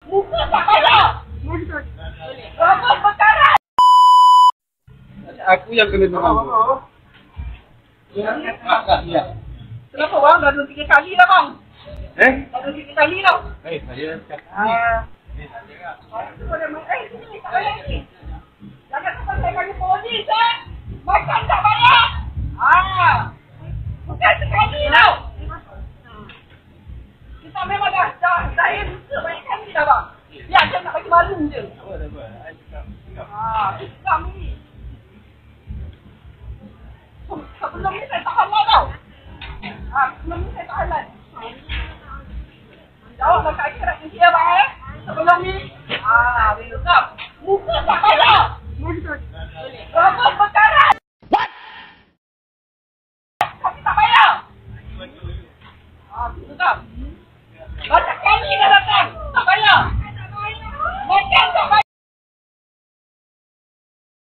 Muka tak payah. Rambut berkarat. Aku yang kena dorang. Kenapa bang? Dah 2-3 kali lah bang. Dah 2-3 kali lah. Saya cakap Sini tak payah ni. Jangan sampai saya panggil polis Makan tak payah. Bukan sekali tau. Kita memang dah saya luka banyak kali dah bang. Biar dia nak bagi malu je. Islam ni. Sebelum ni saya tak halal tau. Sebelum ni saya tak halal. Jawablah kat akhirat ni dia bang